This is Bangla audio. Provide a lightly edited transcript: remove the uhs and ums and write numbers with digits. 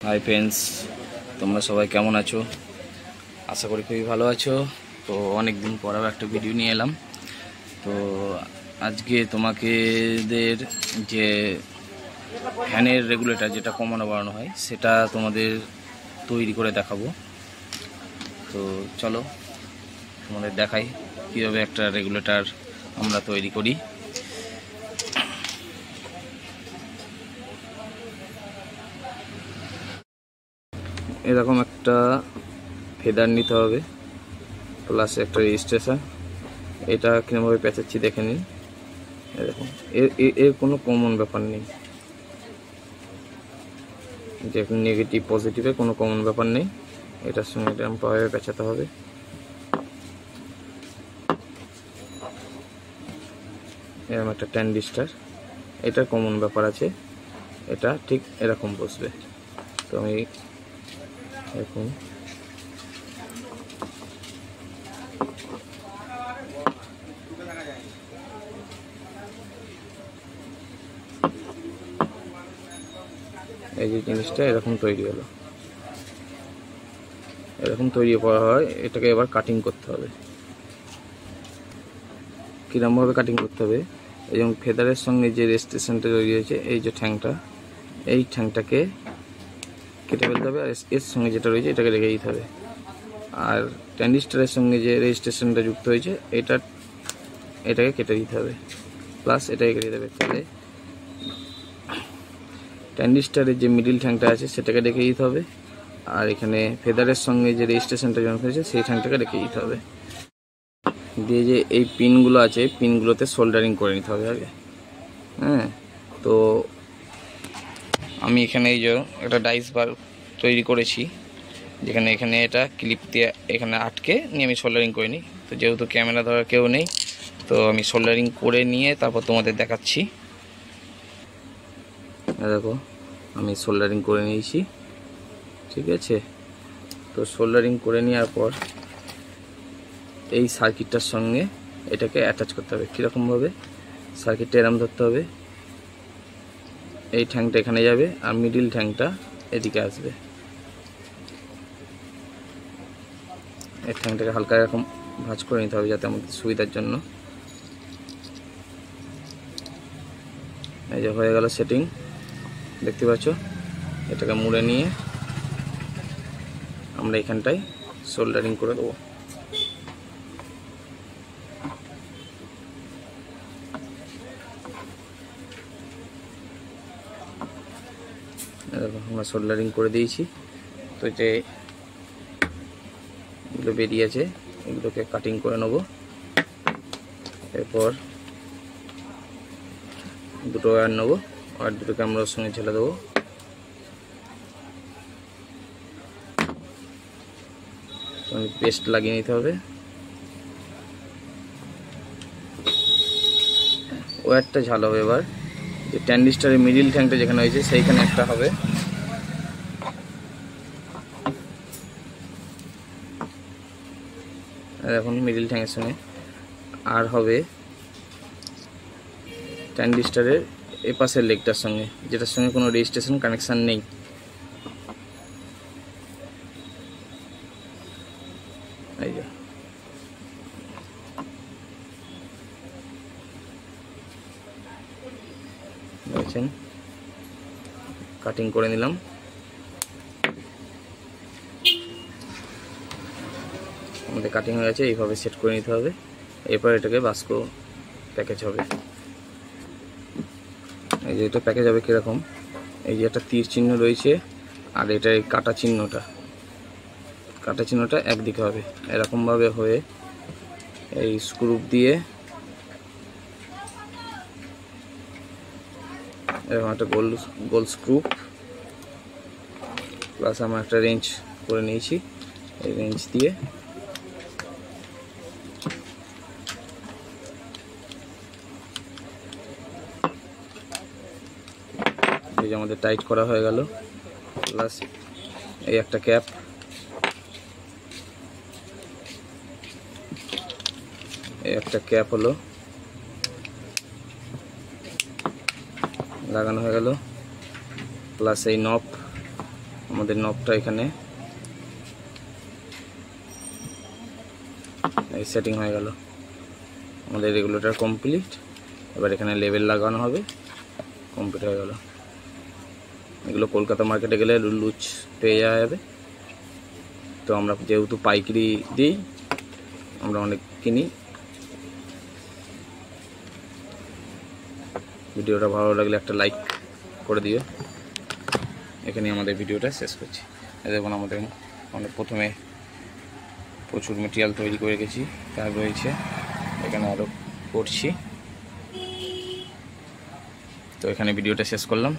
হাই ফ্রেন্ডস, তোমরা সবাই কেমন আছো? আশা করি খুবই ভালো আছো। তো অনেক দিন পর আবার একটা ভিডিও নিয়ে এলাম। তো আজকে তোমাদের যে ফ্যানের রেগুলেটর যেটা কমানো বাড়ানো হয় সেটা তোমাদের তৈরি করে দেখাবো। তো চলো তোমাদের দেখাই কীভাবে একটা রেগুলেটর আমরা তৈরি করি। এরকম একটা ফেদার নিতে হবে, প্লাস একটা রেজিস্ট্রেশন। এটা কিরমভাবে পেঁচাচ্ছি দেখে নিন। এরকম এর কোনো কমন ব্যাপার নেই, যে নেগেটিভ পজিটিভে কোনো কমন ব্যাপার নেই। এটার সঙ্গে এটা এরকমভাবে পেঁচাতে হবে। এরকম একটা ট্যান্ডিস্টার, এটার কমন ব্যাপার আছে, এটা ঠিক এরকম বসবে। তো আমি এরকম এই যে জিনিসটা এরকম তৈরি হলো। এরকম তৈরি করা হয়, এটাকে এবার কাটিং করতে হবে। কিরমভাবে কাটিং করতে হবে, এই যেমন ফেদারের সঙ্গে যে রেজিস্ট্রেশনটা তৈরি হয়েছে, এই যে ঠ্যাংটা, এই ঠ্যাংটাকে কেটে ফেলতে হবে। আর এর সঙ্গে যেটা রয়েছে এটাকে রেখে দিতে হবে। আর ট্যান্ডিস্টারের সঙ্গে যে রেজিস্ট্রেশনটা যুক্ত হয়েছে এটাকে কেটে দিতে হবে, প্লাস এটাকে কেটে দিতে হবে। তাহলে ট্যান্ডিস্টারের যে মিডিল ঠ্যাংটা আছে সেটাকে রেখে দিতে হবে, আর এখানে ফেদারের সঙ্গে যে রেজিস্ট্রেশনটা জয়েন হয়েছে সেই ঠ্যাংটাকে রেখে দিতে হবে। দিয়ে যে এই পিনগুলো আছে, পিনগুলোতে সোল্ডারিং করে নিতে হবে আগে। হ্যাঁ, তো আমি এখানে এই যে একটা ডাইস বার তৈরি করেছি, যেখানে এটা ক্লিপ দিয়ে এখানে আটকে নিয়ে আমি সোল্ডারিং করে নিই। তো যেহেতু ক্যামেরা ধরার কেউ নেই, তো আমি সোল্ডারিং করে নিয়ে তারপর তোমাদের দেখাচ্ছি। দেখো আমি সোল্ডারিং করে নিয়েছি, ঠিক আছে। তো সোল্ডারিং করে নেওয়ার পর এই সার্কিটটার সঙ্গে এটাকে অ্যাটাচ করতে হবে। কীরকমভাবে, সার্কিটটা এরম ধরতে হবে, এই ঠ্যাংটা এখানে যাবে আর মিডিল ঠ্যাংটা এদিকে আসবে। এই ঠ্যাংটাকে হালকা এরকম ভাঁজ করে নিতে হবে যাতে আমাদের সুবিধার জন্য। এই যে হয়ে গেল সেটিং, দেখতে পাচ্ছ। এটাকে মুড়ে নিয়ে আমরা এখানটায় সোল্ডারিং করে দেবো। আমরা সোল্ডারিং করে দিয়েছি। তো যে এগুলো বেরিয়েছে এগুলোকে কাটিং করে নেব। এরপর দুটো ওয়্যার নেবো, ওয়্যার দুটোকে আমরা ওর সঙ্গে ঝেলে দেবো। পেস্ট লাগিয়ে নিতে হবে। ওয়্যারটা ঝালাবো এবার। যে ট্যান্ডিস্টারের মিডিল ট্যাঙ্কটা যেখানে হয়েছে সেইখানে একটা হবে, এখন মিডিল ট্যাঙ্কের সঙ্গে আর হবে ট্যান্ডিস্টারের এপাশের লেগটার সঙ্গে, যেটার সঙ্গে কোনো রেজিস্ট্রেশন কানেকশান নেই। এই যে দেখছেন, কাটিং করে নিলাম। আমাদের কাটিং হয়ে গেছে, এইভাবে সেট করে নিতে হবে। এরপর এটাকে বাস্ক প্যাকেজ হবে। এই যে এটা প্যাকেজ হবে কীরকম, এই যে একটা তীর চিহ্ন রয়েছে আর এটা এই কাটা চিহ্নটা একদিকে হবে। এরকমভাবে হয়ে এই স্ক্রু দিয়ে এরকম একটা গোল স্ক্রু, প্লাস আমরা একটা রেঞ্জ করে নিয়েছি। এই রেঞ্জ দিয়ে এই যে আমাদের টাইট করা হয়ে গেল। প্লাস এই একটা ক্যাপ, এই একটা ক্যাপ হলো লাগানো হয়ে গেল। প্লাস এই নব আমাদের নবটা এখানে সেটিং হয়ে গেল। আমাদের রেগুলেটর কমপ্লিট। এবার এখানে লেবেল লাগানো হবে, কমপ্লিট হয়ে গেল। এগুলো কলকাতা মার্কেটে গেলে লুজ পেয়ে যাওয়া যাবে। তো আমরা যেহেতু পাইকারি দিই, আমরা অনেক কিনি। ভিডিওটা ভালো লাগলে একটা লাইক করে দিও। এখানে আমাদের ভিডিওটা শেষ করছি। দেখুন আমাদের অনেক প্রথমে প্রচুর মেটেরিয়াল তৈরি করে গেছি, তার রয়েছে এখানে আরও করছি। তো এখানে ভিডিওটা শেষ করলাম।